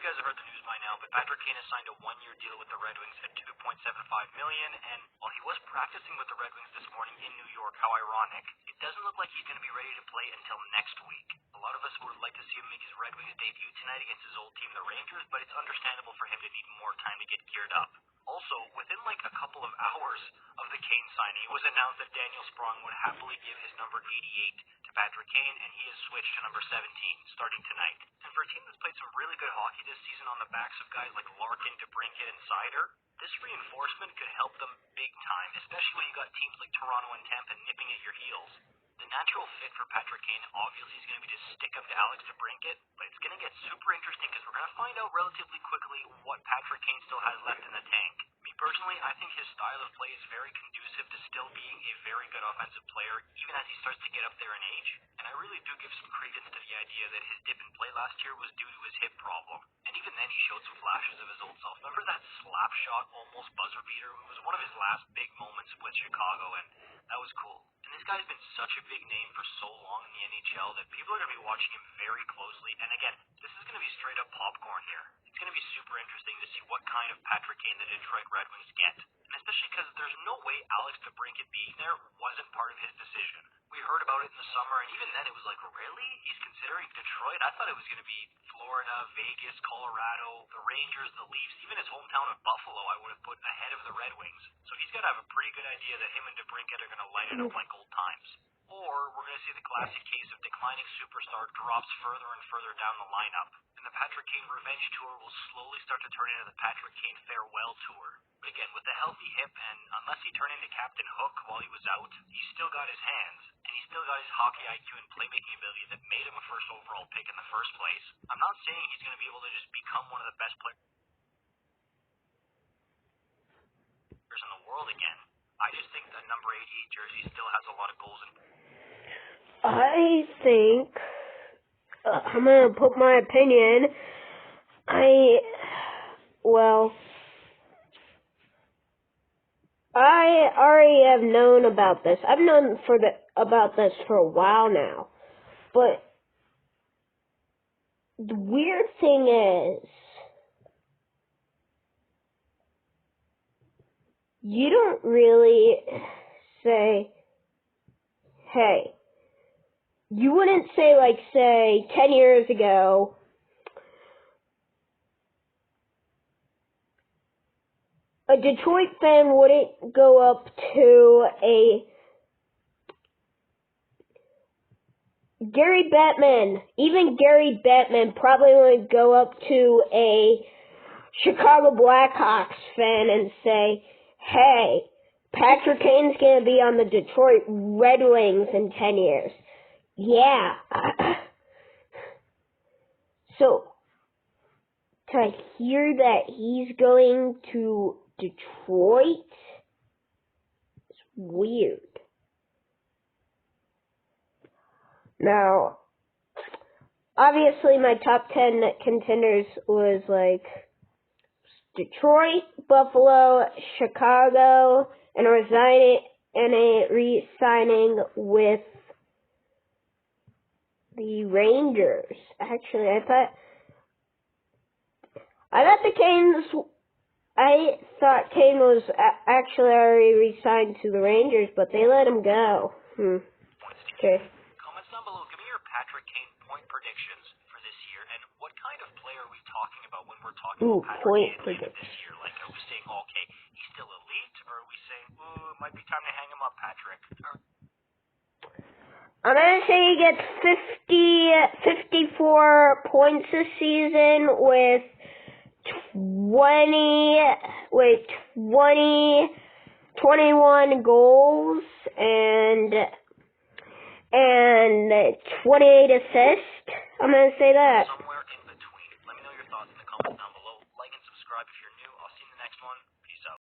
you guys have heard the news by now, but Patrick Kane has signed a one-year deal with the Red Wings at $2.75 million, and while he was practicing with the Red Wings this morning in New York, how ironic, it doesn't look like he's going to be ready to play until next week. A lot of us would like to see him make his Red Wings debut tonight against his old team, the Rangers, but it's understandable for him to need more time to get geared up. Also, within like a couple of hours of the Kane signing, it was announced that Daniel Sprong would happily give his number 88 to Patrick Kane, and he has switched to number 17 starting tonight. And for a team that's played some really good hockey this season on the backs of guys like Larkin, DeBrincat, and Seider, this reinforcement could help them big time, especially when you got teams like Toronto and Tampa nipping at your heels. The natural fit for Patrick Kane obviously is going to be to stick up to Alex DeBrincat, but it's going to get super interesting because we're going to find out relatively quickly what Patrick Kane still has left in the tank. Me personally, I think his style of play is very conducive to still being a very good offensive player, even as he starts to get up there in age. And I really do give some credence to the idea that his dip in play last year was due to his hip problem. And even then, he showed some flashes of his old self. Remember that slap shot, almost buzzer beater? It was one of his last big moments with Chicago, and that was cool. And this guy's been such a big name for so long in the NHL that people are going to be watching him very closely. And again, this is going to be straight up popcorn here. It's going to be super interesting to see what kind of Patrick Kane the Detroit Red Wings get. And especially because there's no way Alex DeBrincat being there wasn't part of his decision. We heard about it in the summer, and even then it was like, really? He's considering Detroit? I thought it was going to be Florida, Vegas, Colorado, the Rangers, the Leafs, even his hometown of Buffalo I would have put ahead of the Red Wings. So he's got to have a pretty good idea that him and DeBrincat are going to light it up like old times. Or we're going to see the classic case of declining superstar drops further and further down the lineup, and the Patrick Kane revenge tour will slowly start to turn into the Patrick Kane farewell tour. But again, with the healthy hip, and unless he turned into Captain Hook while he was out, he's still got his hands, and he's still got his hockey IQ and playmaking ability that made him a first overall pick in the first place. I'm not saying he's going to be able to just become one of the best players in the world again. I just think the number 88 jersey still has a lot of goals in. I think, I'm going to put my opinion, I already have known about this. I've known about this for a while now. But the weird thing is, you don't really say, hey, you wouldn't say, like, say, 10 years ago, a Detroit fan wouldn't go up to a Gary Bettman. Even Gary Bettman probably would go up to a Chicago Blackhawks fan and say, hey, Patrick Kane's going to be on the Detroit Red Wings in 10 years. Yeah. So, to hear that he's going to Detroit is weird. Now, obviously my top 10 contenders was like Detroit, Buffalo, Chicago, and a re-signing with the Rangers. Actually, I thought Kane was actually already re-signed to the Rangers, but they let him go. Okay. Comments down below. Give me your Patrick Kane point predictions for this year, and what kind of player are we talking about when we're talking about Patrick Kane this year? Like, are we saying, okay, he's still elite, or are we saying, it might be time to hang him up, Patrick? I'm going to say he gets 54 points this season with 21 goals and 28 assists. I'm going to say that.